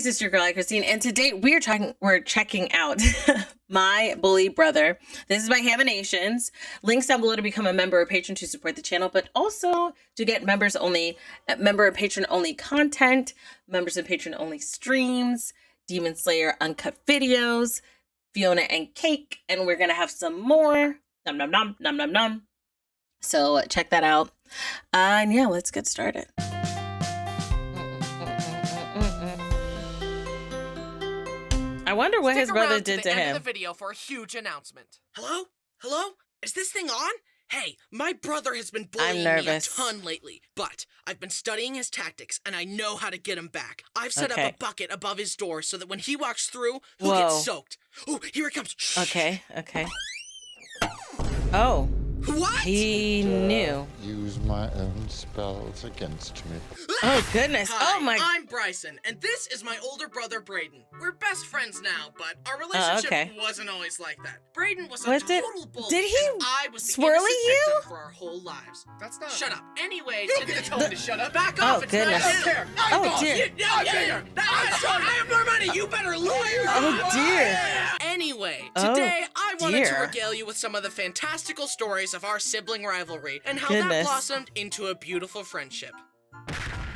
Besties, it's your girl AyChristene, and today we're checking out my bully brother. This is by Haminations. Links down below to become a member or patron to support the channel, but also to get member and patron only content, members and patron only streams, Demon Slayer uncut videos, Fiona and Cake, and we're gonna have some more. Nom nom nom nom nom nom. So check that out. And yeah, let's get started. I wonder what his brother did to him. End of the video for a huge announcement. Hello? Hello? Is this thing on? Hey, my brother has been bullying me a ton lately, but I've been studying his tactics and I know how to get him back. I've set up a bucket above his door so that when he walks through, he'll get soaked. Oh, here it comes. Shh. Okay. Oh. What? He knew. Use my own spells against me. Oh, goodness. Hi, oh, my. I'm Bryson, and this is my older brother, Braden. We're best friends now, but our relationship wasn't always like that. Braden was a total bully, did he and I was the swirly innocent you? victim for our whole lives. That's not... Shut up. Anyway, You could have told me to shut up. Back off. Oh, goodness. I don't care. Oh, dear. I have more money. You better leave. Oh, dear. Anyway, today I wanted to dear. regale you with some of the fantastical stories of our sibling rivalry and how that Goodness. blossomed into a beautiful friendship.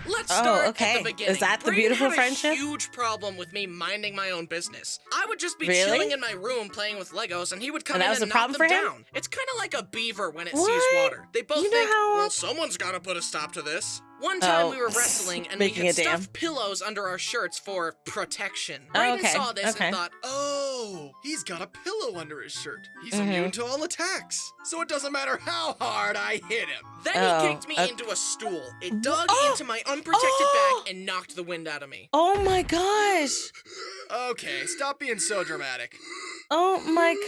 Let's Oh, start okay. at the beginning. Is that the Braden beautiful had friendship? a huge problem with me minding my own business. I would just be Really? chilling in my room playing with Legos, and he would come And that in was and a knock problem them for him? down. It's kind of like a beaver when it What? sees water. They both You know think, how- well, someone's got to put a stop to this. One time we were wrestling and we making had a dam. stuffed pillows under our shirts for protection. Oh, Braden okay, saw this okay. and thought, Oh, he's got a pillow under his shirt. He's immune to all attacks. So it doesn't matter how hard I hit him. Then he kicked me into a stool. It dug into my unprotected back and knocked the wind out of me. Oh, my gosh. Okay, stop being so dramatic. Oh, my You're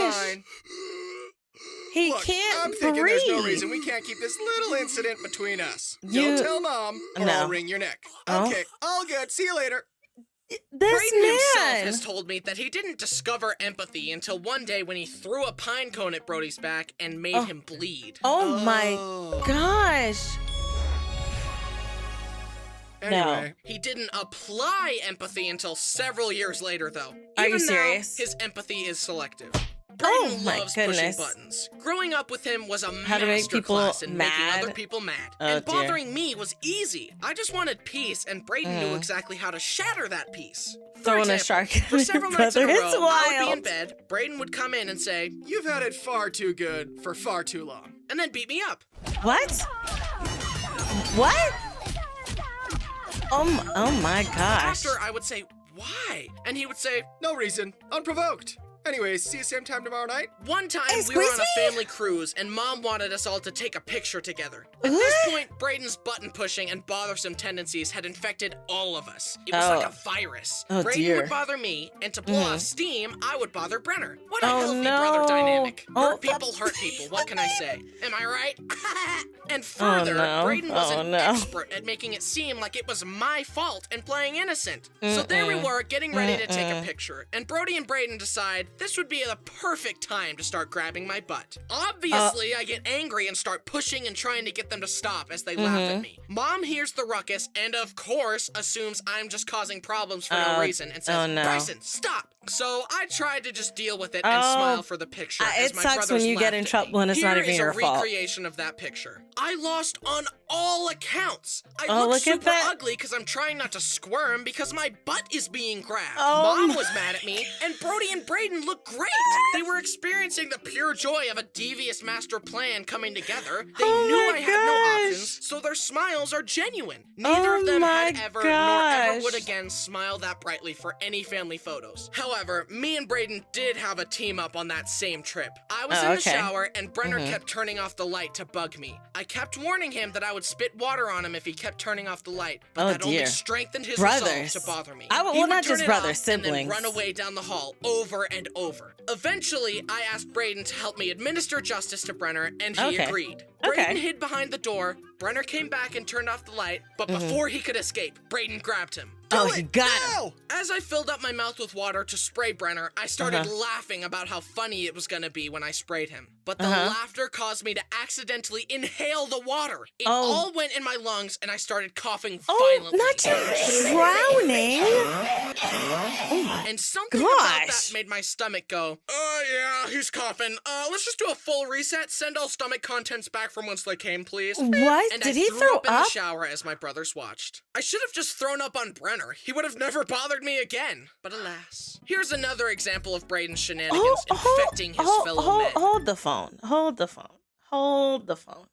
gosh. fine. He Look, can't I'm thinking breathe. there's no reason we can't keep this little incident between us. You- Don't tell Mom, or No. I'll wring your neck. Oh. Okay, all good. See you later. This Braden himself man. has told me that he didn't discover empathy until one day when he threw a pine cone at Brody's back and made him bleed. Oh, my gosh. Anyway, He didn't apply empathy until several years later, though. Are you Even now, serious? his empathy is selective. Oh, Braden my loves goodness. pushing buttons. Growing up with him was a How to make people masterclass in making mad? other people mad. Oh, and dear. bothering me was easy. I just wanted peace, and Braden knew exactly how to shatter that peace. For Throwing a example, shark at for your several nights in a brother. row, It's I would be in wild. bed, Braden would come in and say, you've had it far too good for far too long. and then beat me up. What? What? Oh my gosh. After I would say, why? And he would say, No reason. Unprovoked. Anyways, see you same time tomorrow night. one time Hey, we were on squeeze a me? family cruise and Mom wanted us all to take a picture together. At What? this point, Braden's button pushing and bothersome tendencies had infected all of us. It was like a virus. Oh, Braden dear. would bother me, and to blow off steam, I would bother Brenner. What a Oh, healthy no. brother dynamic. Oh, Hurt people hurt people. What can I say? Am I right? And further, no. Braden was Oh, an no. expert at making it seem like it was my fault and playing innocent. So there we were, getting ready to take a picture, and Brody and Braden decide this would be the perfect time to start grabbing my butt. Obviously, I get angry and start pushing and trying to get them to stop as they laugh at me. Mom hears the ruckus and, of course, assumes I'm just causing problems for no reason and says, oh, no. Bryson, stop! So I tried to just deal with it and smile for the picture. as it my sucks when brothers you get laughed in at trouble me. when it's not Here even is your a fault. recreation of that picture. I lost on all accounts. I Oh, look look at super that. ugly because I'm trying not to squirm because my butt is being grabbed. Oh, Mom my- was mad at me, and Brody and Braden look great. They were experiencing the pure joy of a devious master plan coming together. They Oh, knew my I had no gosh. options, so their smiles are genuine. Neither of them my had ever, nor ever gosh. would again, smile that brightly for any family photos. However, me and Braden did have a team up on that same trip. I was Oh, in the okay. shower, and Brenner kept turning off the light to bug me. I kept warning him that I would spit water on him if he kept turning off the light, but Oh, that only dear. strengthened his Brothers. resolve to bother me. Well, He would not turn just it brothers, off and then siblings. run away down the hall over and over. Eventually, I asked Braden to help me administer justice to Brenner, and he Okay. agreed. Okay. Braden hid behind the door, Brenner came back and turned off the light, but before he could escape, Braden grabbed him. Oh, he got him. No! As I filled up my mouth with water to spray Brenner, I started laughing about how funny it was gonna be when I sprayed him. But the laughter caused me to accidentally inhale the water. It all went in my lungs, and I started coughing violently. Not drowning. And something about that made my stomach go, yeah, he's coughing. Let's just do a full reset. Send all stomach contents back from whence they came, please. What? And Did I he threw throw up in the shower as my brothers watched. I should have just thrown up on Brenner. He would have never bothered me again. But alas. Here's another example of Braden's shenanigans infecting his fellow men. Hold the phone. Hold the phone. Hold the phone.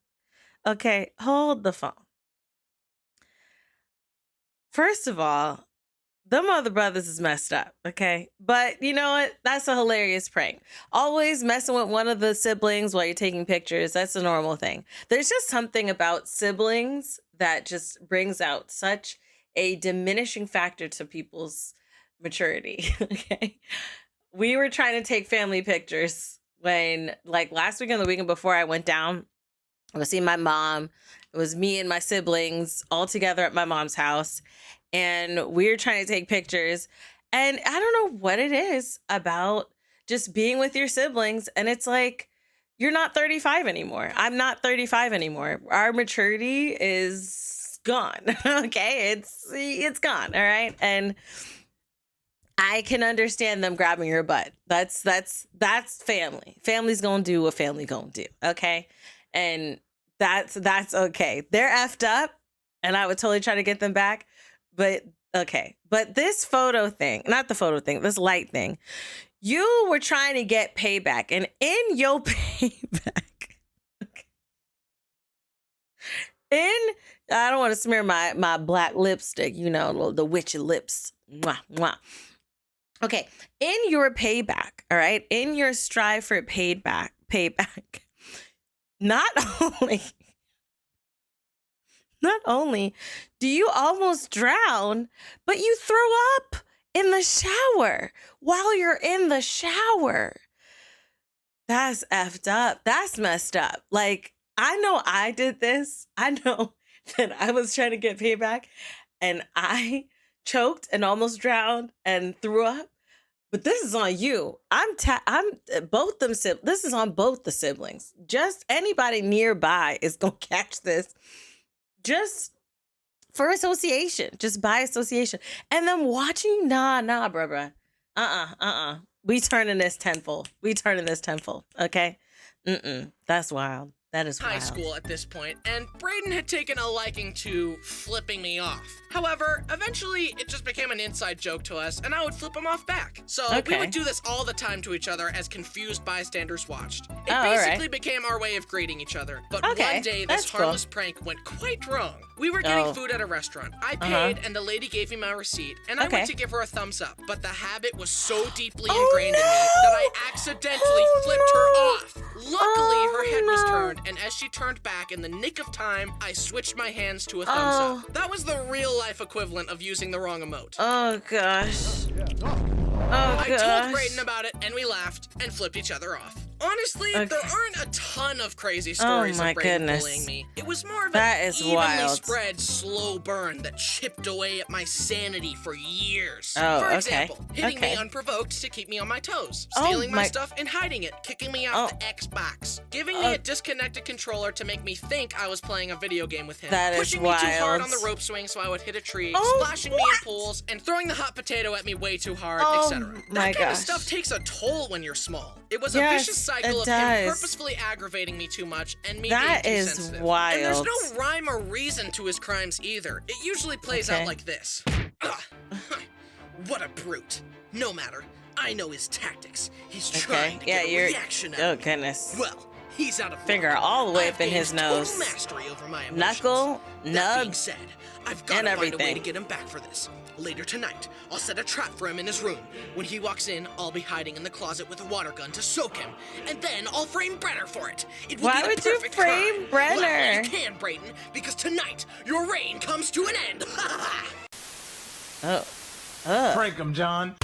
Okay, hold the phone. First of all, them other brothers is messed up, okay? But you know what? That's a hilarious prank. Always messing with one of the siblings while you're taking pictures. That's a normal thing. There's just something about siblings that just brings out such a diminishing factor to people's maturity, okay? We were trying to take family pictures when, like, last weekend, the weekend before I went down, I was seeing my mom. It was me and my siblings all together at my mom's house. And we were trying to take pictures. And I don't know what it is about just being with your siblings. And it's like, you're not 35 anymore. I'm not 35 anymore. Our maturity is gone. Okay. It's gone. All right. And I can understand them grabbing your butt. That's family. Family's gonna do what family gonna do. Okay. And that's okay. They're effed up, and I would totally try to get them back. But okay. But this photo thing, not the photo thing, this light thing, you were trying to get payback, and in your payback, I don't want to smear my black lipstick, you know, the witchy lips. Mwah, mwah. Okay, in your payback, all right, in your strive for payback, not only do you almost drown, but you throw up in the shower while you're in the shower. That's effed up. That's messed up. Like, I know I did this. I know that I was trying to get payback, and I choked and almost drowned and threw up. But this is on you. I'm both them. This is on both the siblings. Just anybody nearby is gonna catch this. Just for association, just by association, and then watching. Nah, bruh. We turning this tenfold. Okay. That's wild. That is wild. High school at this point, and Braden had taken a liking to flipping me off. However, eventually it just became an inside joke to us, and I would flip him off back. So we would do this all the time to each other as confused bystanders watched. It basically became our way of greeting each other. But one day, this harmless prank went quite wrong. We were getting food at a restaurant. I paid, and the lady gave me my receipt, and I went to give her a thumbs up. But the habit was so deeply ingrained in me that I accidentally flipped her off. Luckily, her head was turned, and as she turned back in the nick of time, I switched my hands to a thumbs up. That was the real-life equivalent of using the wrong emote. Oh, gosh. I told Braden about it, and we laughed and flipped each other off. Honestly, there aren't a ton of crazy stories of Braden bullying me. It was more of an evenly spread, slow burn that chipped away at my sanity for years. For example, hitting me unprovoked to keep me on my toes, stealing my stuff and hiding it, kicking me off the Xbox, giving me a disconnected controller to make me think I was playing a video game with him, pushing me too hard on the rope swing so I would hit a tree, splashing me in pools, and throwing the hot potato at me way too hard, etc. That kind of stuff takes a toll when you're small. It was a vicious cycle of him purposefully aggravating me too much and me being too sensitive. Wild. And there's no rhyme or reason to his crimes either. It usually plays out like this. What a brute. No matter. I know his tactics. He's trying to get a reaction out of me. Goodness. Well, he's out of finger luck. all the way up in his nose. Total mastery over my emotions. Knuckle, That being nub, said, I've got to find a way to get him back for this. Later tonight, I'll set a trap for him in his room. When he walks in, I'll be hiding in the closet with a water gun to soak him, and then I'll frame Brenner for it. It will Why be the would you perfect frame crime. Brenner? Well, you can, Braden, because tonight your reign comes to an end. Prank him, John.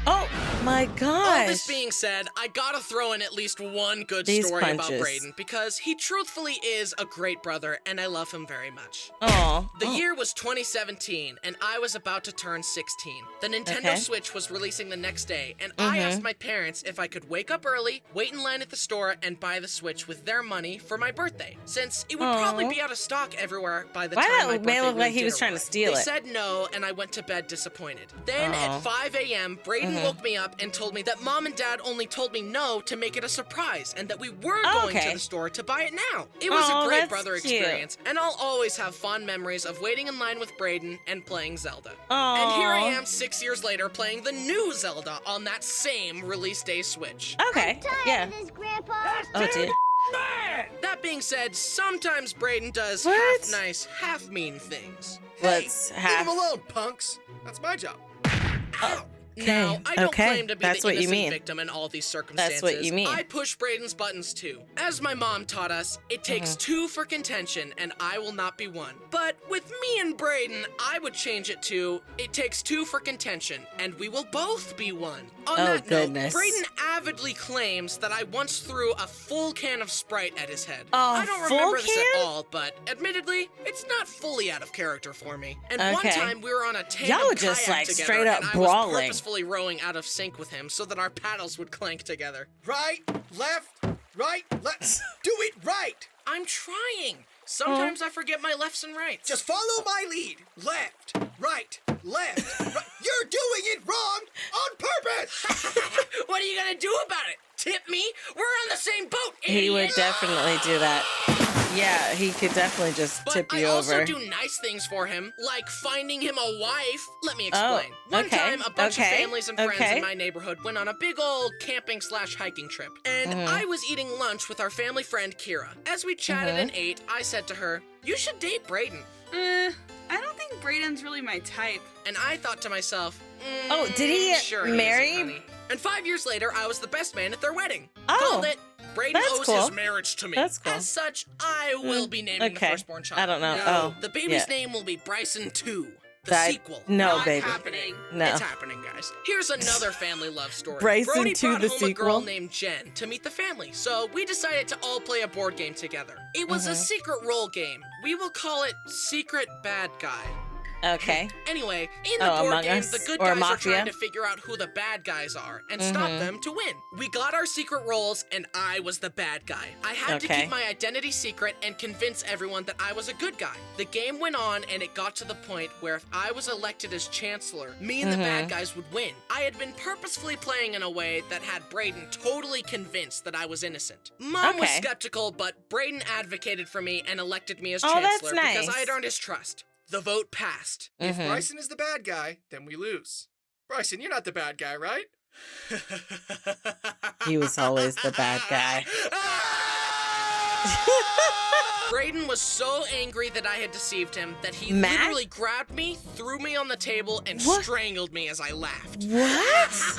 Oh my gosh. All this being said, I gotta throw in at least one good These story punches. about Brayden because he truthfully is a great brother and I love him very much. Oh. The year was 2017 and I was about to turn 16. The Nintendo Switch was releasing the next day and I asked my parents if I could wake up early, wait in line at the store, and buy the Switch with their money for my birthday, since it would probably be out of stock everywhere by the time my birthday look like he really was did trying to arrive. steal They it. said no and I went to bed disappointed. Then at 5 a.m., Brayden woke me up and told me that Mom and Dad only told me no to make it a surprise and that we were going to the store to buy it now. It was a great that's brother cute. experience, and I'll always have fond memories of waiting in line with Brayden and playing Zelda. Aw. And here I am 6 years later playing the new Zelda on that same release day Switch. Okay. Yeah. Oh dear. That being said, sometimes Brayden does What? half nice, half mean things. Let's Leave have. him alone, punks. That's my job. Ow. Now, I don't okay, claim to be that's the what you innocent mean. victim in all these circumstances. That's what you mean. I push Brayden's buttons too. As my mom taught us, it takes two for contention, and I will not be one. But with me and Brayden, I would change it to, it takes two for contention, and we will both be one. On that goodness. note, Brayden avidly claims that I once threw a full can of Sprite at his head. A I don't full remember this can? at all, but admittedly, it's not fully out of character for me. And one Okay. time we were on a tandem Y'all were just, kayak like, together, straight up and I brawling. was purposefully rowing out of sync with him so that our paddles would clank together. Right, left, right, left. Do it right. I'm trying. Sometimes I forget my lefts and rights. Just follow my lead. Left, right, left, right. You're doing it wrong on purpose. What are you gonna do about it? Tip me? We're on the same boat, He would idiot. definitely do that. Yeah, he could definitely just But tip I you also over. do nice things for him, like finding him a wife. Let me explain. One okay, time, a bunch of okay, families and friends okay. in my neighborhood went on a big old camping/hiking trip. And I was eating lunch with our family friend Kira. As we chatted and ate, I said to her, "You should date Brayden." I don't think Brayden's really my type. And I thought to myself, Oh, did he sure marry? Isn't, honey. And 5 years later, I was the best man at their wedding. Oh, Called it. Brayden that's owes cool. his marriage to me. That's cool. As such, I will be naming the okay. firstborn child. I don't know. No, Oh, the baby's yeah. name will be Bryson 2. The That- sequel. no, Not baby. happening. No. It's happening, guys. Here's another family love story. Bryson Brody 2, brought the home a girl sequel? named Jen to meet the family, so we decided to all play a board game together. It was a secret role game. We will call it Secret Bad Guy. Okay. Anyway, in the Oh, board Among game, Us the good or guys are Mafia? trying to figure out who the bad guys are and stop them to win. We got our secret roles, and I was the bad guy. I had to Okay. keep my identity secret and convince everyone that I was a good guy. The game went on, and it got to the point where if I was elected as chancellor, me and the bad guys would win. I had been purposefully playing in a way that had Brayden totally convinced that I was innocent. Mom was Okay. skeptical, but Brayden advocated for me and elected me as Oh, that's chancellor because nice. I had earned his trust. The vote passed. If Bryson is the bad guy, then we lose. Bryson, you're not the bad guy, right? He was always the bad guy. Brayden was so angry that I had deceived him that he Matt? literally grabbed me, threw me on the table, and What? strangled me as I laughed. What?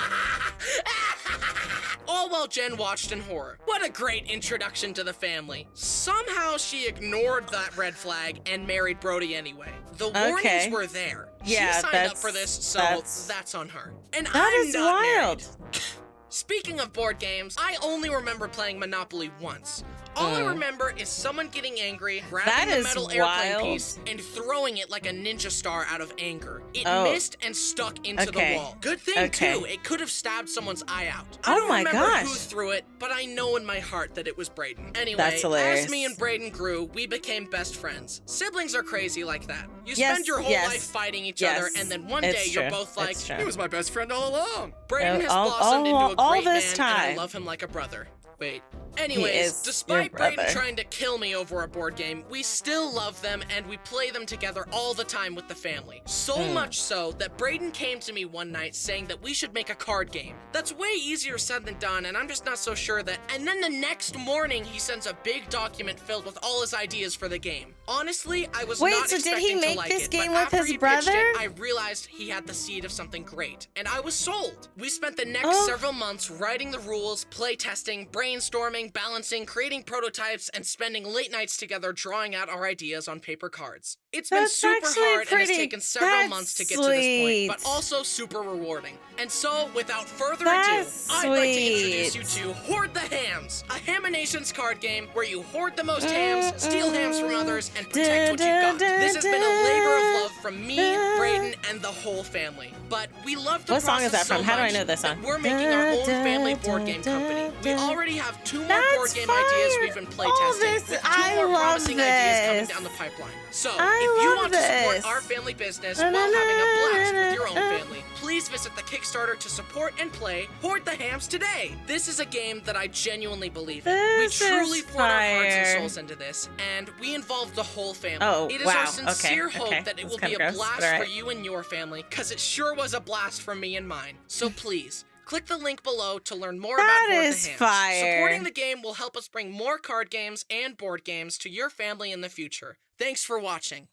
All while Jen watched in horror. What a great introduction to the family. Somehow she ignored that red flag and married Brody anyway. The warnings Okay. were there. Yeah, she signed up that's- for this, so that's- that's on her. And That I'm is not wild. married. Speaking of board games, I only remember playing Monopoly once. All I remember is someone getting angry, That grabbing the is metal airplane wild. piece, and throwing it like a ninja star out of anger. It Oh. missed and stuck into Okay. the wall. Good thing, Okay. too, it could have stabbed someone's eye out. I Oh don't my remember gosh. who threw it, but I know in my heart that it was Brayden. Anyway, That's hilarious. as me and Brayden grew, we became best friends. Siblings are crazy like that. You Yes, spend your whole yes, life fighting each yes. other, and then one It's day you're true. both like, It's true. He was my best friend all along. Brayden has All- blossomed all- into a all great this man, and I time. love him like a brother. Wait. He Anyways, is despite your Brayden brother. trying to kill me over a board game, we still love them and we play them together all the time with the family. So much so that Brayden came to me one night saying that we should make a card game. That's way easier said than done, and I'm just not so sure that. And then the next morning, he sends a big document filled with all his ideas for the game. Honestly, I was Wait, not so did he expecting to make like this it, game but with after his he pitched brother? it, I realized he had the seed of something great, and I was sold. We spent the next Oh. several months writing the rules, play testing, brainstorming, building, balancing, creating prototypes, and spending late nights together drawing out our ideas on paper cards. It's been That's super actually hard and has pretty- taken several that's months to get to this sweet. point, but also super rewarding. And so, without further That's ado, I'd like to introduce sweet. you to Hoard the Hams, a Haminations card game where you hoard the most hams, steal hams from others, and protect what you got. This has been a labor of love from me, Brayden, and the whole family. But we love the What song is process that from? so How do I much know this that song? we're making our own family board game company. We already have 2 more board game ideas we've been playtesting, with 2 more promising ideas coming down the pipeline. So, if you want to support our family business while having a blast with your own family, please visit the Kickstarter to support and play Hoard the Hams today. This is a game that I genuinely believe in. This We truly is poured our hearts and fire. souls into this, and we involved the whole family. Oh, it is wow. our sincere Okay, hope okay. that it That's will be kinda a gross, blast but all for right. you and your family, because it sure was a blast for me and mine. So please, click the link below to learn more That about Hoard the is Hams. fire. Supporting the game will help us bring more card games and board games to your family in the future. Thanks for watching.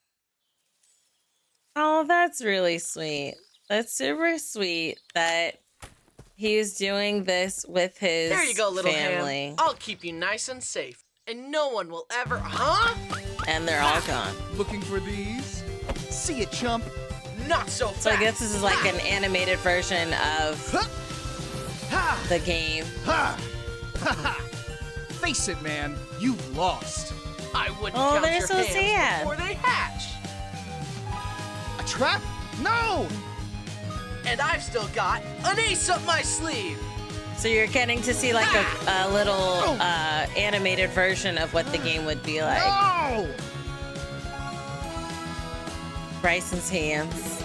Oh, that's really sweet. That's super sweet that he's doing this with his There you go, little family. ham. I'll keep you nice and safe, and no one will ever... Huh? And they're all gone. Looking for these? See ya, chump. Not so fast. So I guess this is like an animated version of Ha! the game. Ha! Ha ha! Face it, man. You've lost. I wouldn't Oh, count they're your so hams sad. before they hatch. A trap? No! And I've still got an ace up my sleeve. So you're getting to see like a little animated version of what the game would be like. No! Bryson's hams.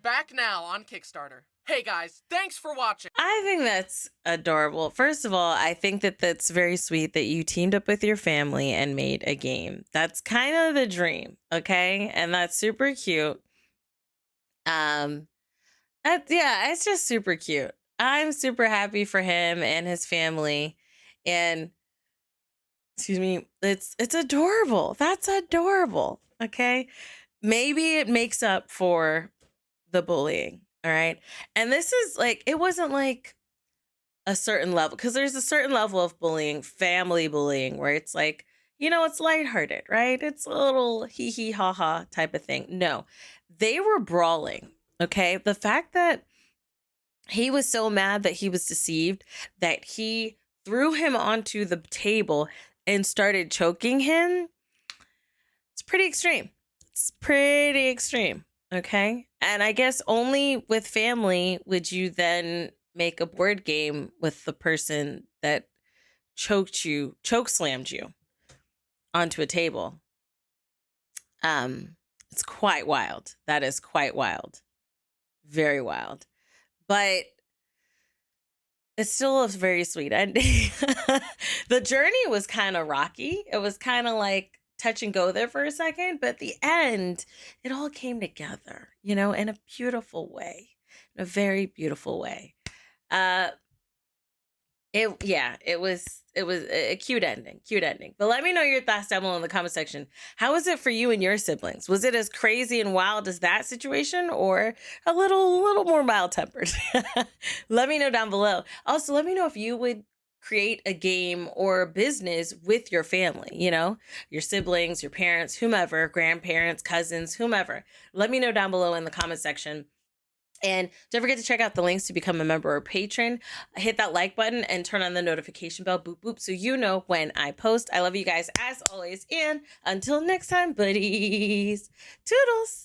Back now on Kickstarter. Hey guys, thanks for watching. I think that's adorable. First of all, I think that that's very sweet that you teamed up with your family and made a game. That's kind of the dream, okay? And that's super cute. It's just super cute. I'm super happy for him and his family. And excuse me, it's adorable. That's adorable. Okay? Maybe it makes up for the bullying. All right. And this is like, it wasn't like a certain level, because there's a certain level of bullying, family bullying, where it's like, you know, it's lighthearted, right? It's a little hee hee ha ha type of thing. No, they were brawling. Okay. The fact that he was so mad that he was deceived that he threw him onto the table and started choking him. It's pretty extreme. It's pretty extreme. Okay. And I guess only with family would you then make a board game with the person that choke slammed you onto a table. It's quite wild. That is quite wild. Very wild. But it's still a very sweet ending. The journey was kind of rocky. It was kind of like touch and go there for a second, but at the end, it all came together, you know, in a beautiful way, in a very beautiful way. It was a cute ending. But let me know your thoughts down below in the comment section. How was it for you and your siblings? Was it as crazy and wild as that situation, or a little more mild-tempered? Let me know down below. Also, let me know if you would create a game or a business with your family, you know, your siblings, your parents, whomever, grandparents, cousins, whomever. Let me know down below in the comment section. And don't forget to check out the links to become a member or patron. Hit that like button and turn on the notification bell, boop, boop, so you know when I post. I love you guys as always. And until next time, buddies, toodles.